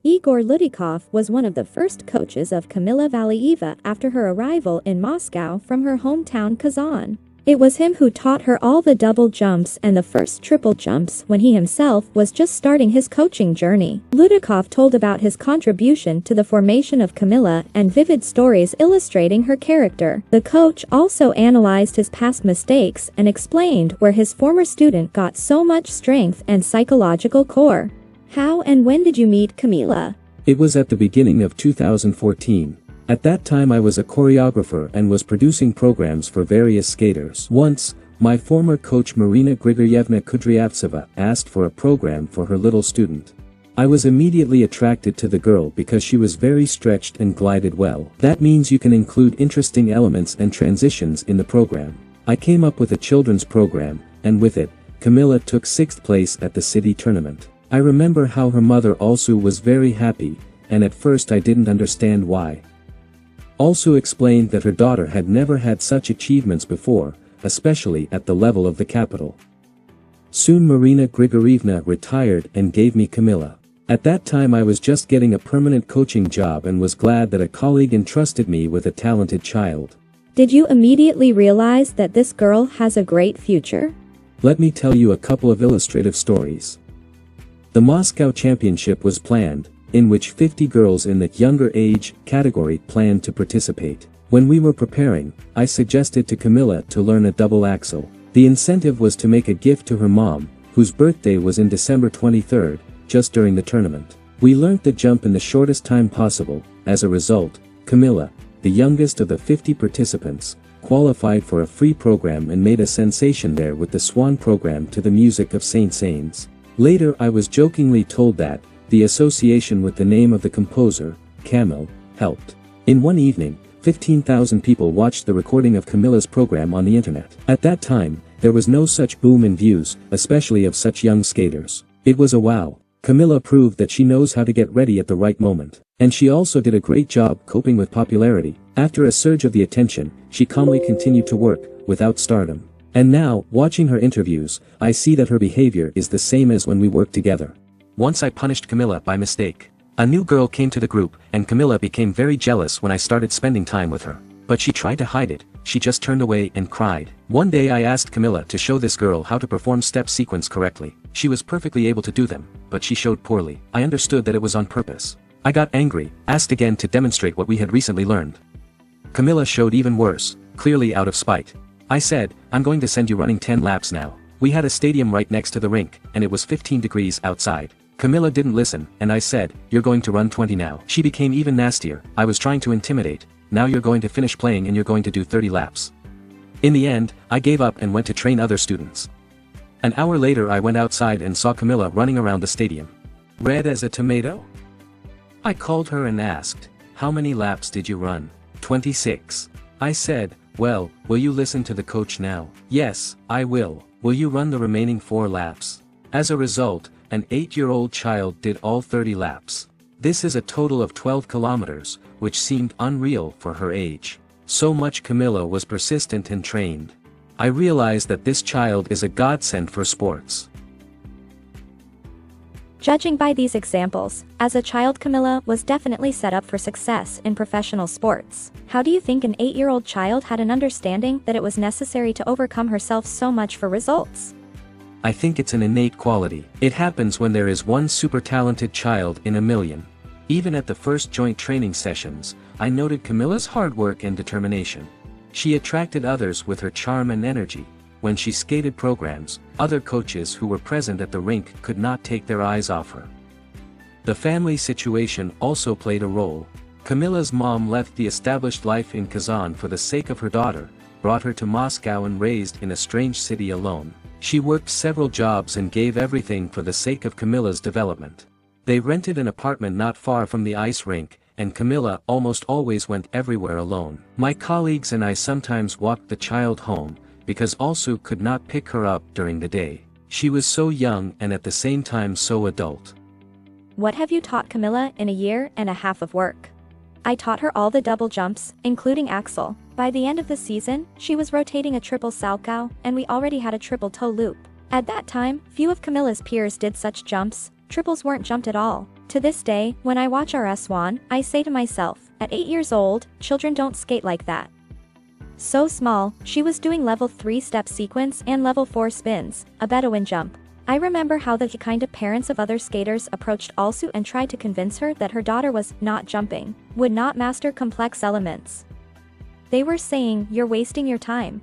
Igor Lutikov was one of the first coaches of Kamila Valieva after her arrival in Moscow from her hometown Kazan. It was him who taught her all the double jumps and the first triple jumps when he himself was just starting his coaching journey. Lutikov told about his contribution to the formation of Kamila and vivid stories illustrating her character. The coach also analyzed his past mistakes and explained where his former student got so much strength and psychological core. How and when did you meet Kamila? It was at the beginning of 2014. At that time I was a choreographer and was producing programs for various skaters. Once, my former coach Marina Grigorievna Kudryavtseva asked for a program for her little student. I was immediately attracted to the girl because she was very stretched and glided well. That means you can include interesting elements and transitions in the program. I came up with a children's program, and with it, Kamila took 6th place at the city tournament. I remember how her mother also was very happy, and at first I didn't understand why. Also explained that her daughter had never had such achievements before, especially at the level of the capital. Soon Marina Grigorievna retired and gave me Kamila. At that time I was just getting a permanent coaching job and was glad that a colleague entrusted me with a talented child. Did you immediately realize that this girl has a great future? Let me tell you a couple of illustrative stories. The Moscow Championship was planned, in which 50 girls in the younger age category planned to participate. When we were preparing, I suggested to Kamila to learn a double axel. The incentive was to make a gift to her mom, whose birthday was in December 23rd, just during the tournament. We learnt the jump in the shortest time possible. As a result, Kamila, the youngest of the 50 participants, qualified for a free program and made a sensation there with the Swan program to the music of Saint-Saëns. Later I was jokingly told that the association with the name of the composer, Kamil, helped. In one evening, 15,000 people watched the recording of Kamila's program on the internet. At that time, there was no such boom in views, especially of such young skaters. It was a wow. Kamila proved that she knows how to get ready at the right moment. And she also did a great job coping with popularity. After a surge of the attention, she calmly continued to work, without stardom. And now, watching her interviews, I see that her behavior is the same as when we worked together. Once I punished Kamila by mistake. A new girl came to the group, and Kamila became very jealous when I started spending time with her. But she tried to hide it, she just turned away and cried. One day I asked Kamila to show this girl how to perform step sequence correctly. She was perfectly able to do them, but she showed poorly. I understood that it was on purpose. I got angry, asked again to demonstrate what we had recently learned. Kamila showed even worse, clearly out of spite. I said, I'm going to send you running 10 laps now. We had a stadium right next to the rink, and it was 15 degrees outside. Kamila didn't listen, and I said, you're going to run 20 now. She became even nastier. I was trying to intimidate. Now you're going to finish playing and you're going to do 30 laps. In the end, I gave up and went to train other students. An hour later I went outside and saw Kamila running around the stadium. Red as a tomato? I called her and asked, how many laps did you run? 26. I said, well, will you listen to the coach now? Yes, I will. Will you run the remaining 4 laps? As a result, an 8-year-old child did all 30 laps. This is a total of 12 kilometers, which seemed unreal for her age. So much Kamila was persistent and trained. I realized that this child is a godsend for sports. Judging by these examples, as a child Kamila was definitely set up for success in professional sports. How do you think an 8-year-old child had an understanding that it was necessary to overcome herself so much for results? I think it's an innate quality. It happens when there is one super talented child in a million. Even at the first joint training sessions, I noted Kamila's hard work and determination. She attracted others with her charm and energy. When she skated programs, other coaches who were present at the rink could not take their eyes off her. The family situation also played a role. Kamila's mom left the established life in Kazan for the sake of her daughter, brought her to Moscow and raised in a strange city alone. She worked several jobs and gave everything for the sake of Kamila's development. They rented an apartment not far from the ice rink, and Kamila almost always went everywhere alone. My colleagues and I sometimes walked the child home, because also could not pick her up during the day. She was so young and at the same time so adult. What have you taught Kamila in a year and a half of work? I taught her all the double jumps, including axel. By the end of the season, she was rotating a triple salchow, and we already had a triple toe loop. At that time, few of Kamila's peers did such jumps. Triples weren't jumped at all. To this day, when I watch our Swan, I say to myself, at 8 years old, children don't skate like that. So small, she was doing level 3 step sequence and level 4 spins, a Bedouin jump. I remember how the kind of parents of other skaters approached Alsu and tried to convince her that her daughter was not jumping, would not master complex elements. They were saying, you're wasting your time.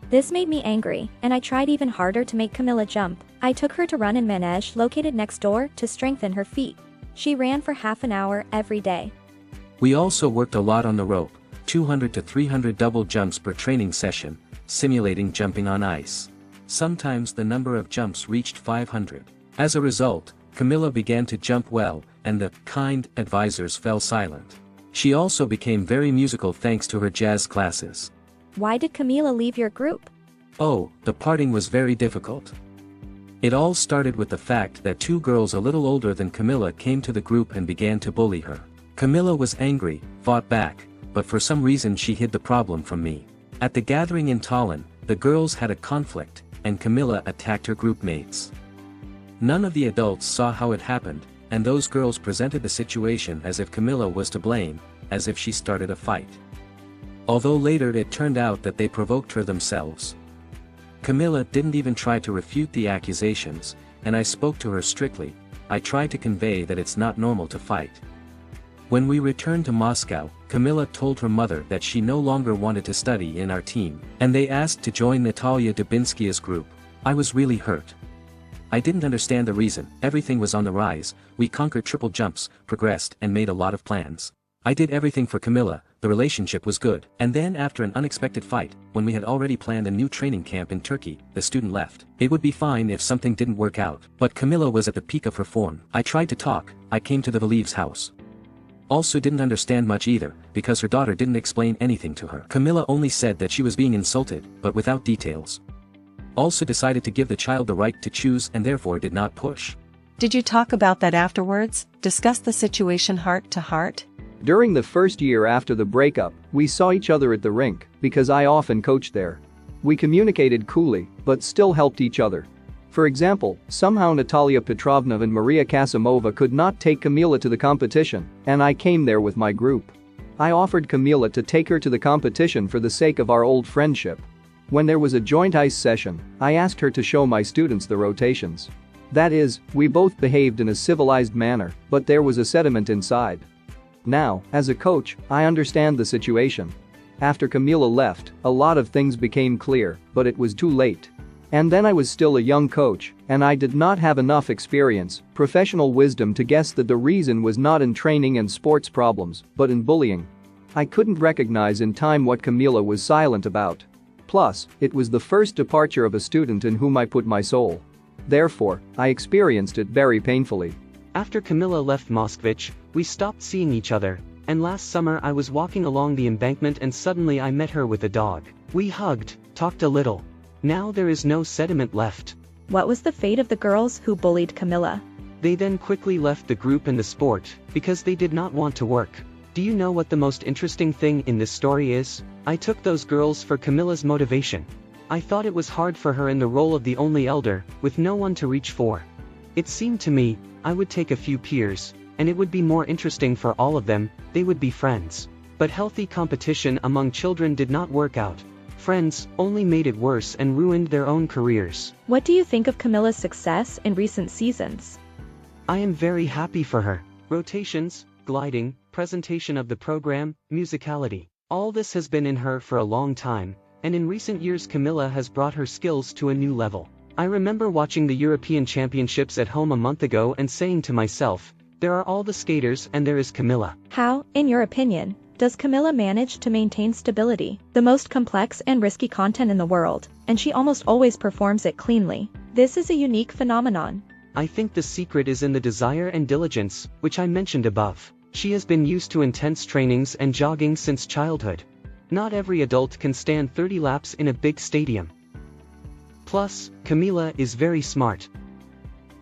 This made me angry, and I tried even harder to make Kamila jump. I took her to run in manege located next door to strengthen her feet. She ran for half an hour every day. We also worked a lot on the rope, 200 to 300 double jumps per training session, simulating jumping on ice. Sometimes the number of jumps reached 500. As a result, Kamila began to jump well, and the kind advisors fell silent. She also became very musical thanks to her jazz classes. Why did Kamila leave your group? Oh, the parting was very difficult. It all started with the fact that 2 girls a little older than Kamila came to the group and began to bully her. Kamila was angry, fought back, but for some reason she hid the problem from me. At the gathering in Tallinn, the girls had a conflict, and Kamila attacked her group mates. None of the adults saw how it happened, and those girls presented the situation as if Kamila was to blame, as if she started a fight. Although later it turned out that they provoked her themselves. Kamila didn't even try to refute the accusations, and I spoke to her strictly. I tried to convey that it's not normal to fight. When we returned to Moscow, Kamila told her mother that she no longer wanted to study in our team, and they asked to join Natalia Dubinskaya's group. I was really hurt. I didn't understand the reason. Everything was on the rise, we conquered triple jumps, progressed and made a lot of plans. I did everything for Kamila, the relationship was good. And then after an unexpected fight, when we had already planned a new training camp in Turkey, the student left. It would be fine if something didn't work out, but Kamila was at the peak of her form. I tried to talk, I came to the Valieva's house. Also didn't understand much either, because her daughter didn't explain anything to her. Kamila only said that she was being insulted, but without details. Also decided to give the child the right to choose and therefore did not push. Did you talk about that afterwards? Discuss the situation heart to heart? During the first year after the breakup, we saw each other at the rink, because I often coached there. We communicated coolly, but still helped each other. For example, somehow Natalia Petrovna and Maria Kasimova could not take Kamila to the competition, and I came there with my group. I offered Kamila to take her to the competition for the sake of our old friendship. When there was a joint ice session, I asked her to show my students the rotations. That is, we both behaved in a civilized manner, but there was a sediment inside. Now, as a coach, I understand the situation. After Kamila left, a lot of things became clear, but it was too late. And then I was still a young coach, and I did not have enough experience, professional wisdom to guess that the reason was not in training and sports problems, but in bullying. I couldn't recognize in time what Kamila was silent about. Plus, it was the first departure of a student in whom I put my soul. Therefore, I experienced it very painfully. After Kamila left Moskvich, we stopped seeing each other, and last summer I was walking along the embankment and suddenly I met her with a dog. We hugged, talked a little. Now there is no sediment left. What was the fate of the girls who bullied Kamila? They then quickly left the group and the sport, because they did not want to work. Do you know what the most interesting thing in this story is? I took those girls for Kamila's motivation. I thought it was hard for her in the role of the only elder, with no one to reach for. It seemed to me, I would take a few peers, and it would be more interesting for all of them, they would be friends. But healthy competition among children did not work out. Friends only made it worse and ruined their own careers. What do you think of Kamila's success in recent seasons? I am very happy for her. Rotations, gliding, presentation of the program, musicality. All this has been in her for a long time, and in recent years Kamila has brought her skills to a new level. I remember watching the European Championships at home a month ago and saying to myself, there are all the skaters and there is Kamila. How, in your opinion, does Kamila manage to maintain stability, the most complex and risky content in the world, and she almost always performs it cleanly? This is a unique phenomenon. I think the secret is in the desire and diligence, which I mentioned above. She has been used to intense trainings and jogging since childhood. Not every adult can stand 30 laps in a big stadium. Plus, Kamila is very smart.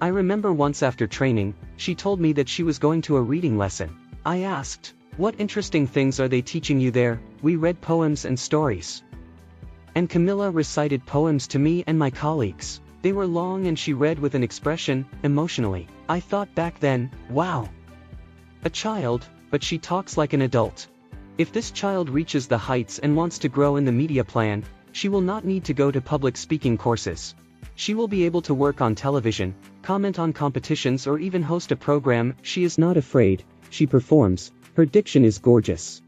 I remember once after training, she told me that she was going to a reading lesson. I asked, what interesting things are they teaching you there? We read poems and stories. And Kamila recited poems to me and my colleagues. They were long and she read with an expression, emotionally. I thought back then, wow. A child, but she talks like an adult. If this child reaches the heights and wants to grow in the media plan, she will not need to go to public speaking courses. She will be able to work on television, comment on competitions or even host a program. She is not afraid, she performs, her diction is gorgeous.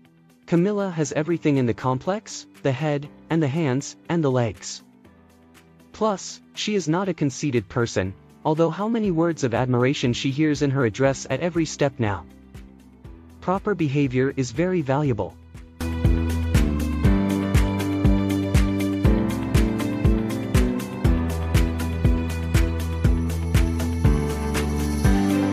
Kamila has everything in the complex, the head, and the hands, and the legs. Plus, she is not a conceited person, although how many words of admiration she hears in her address at every step now. Proper behavior is very valuable.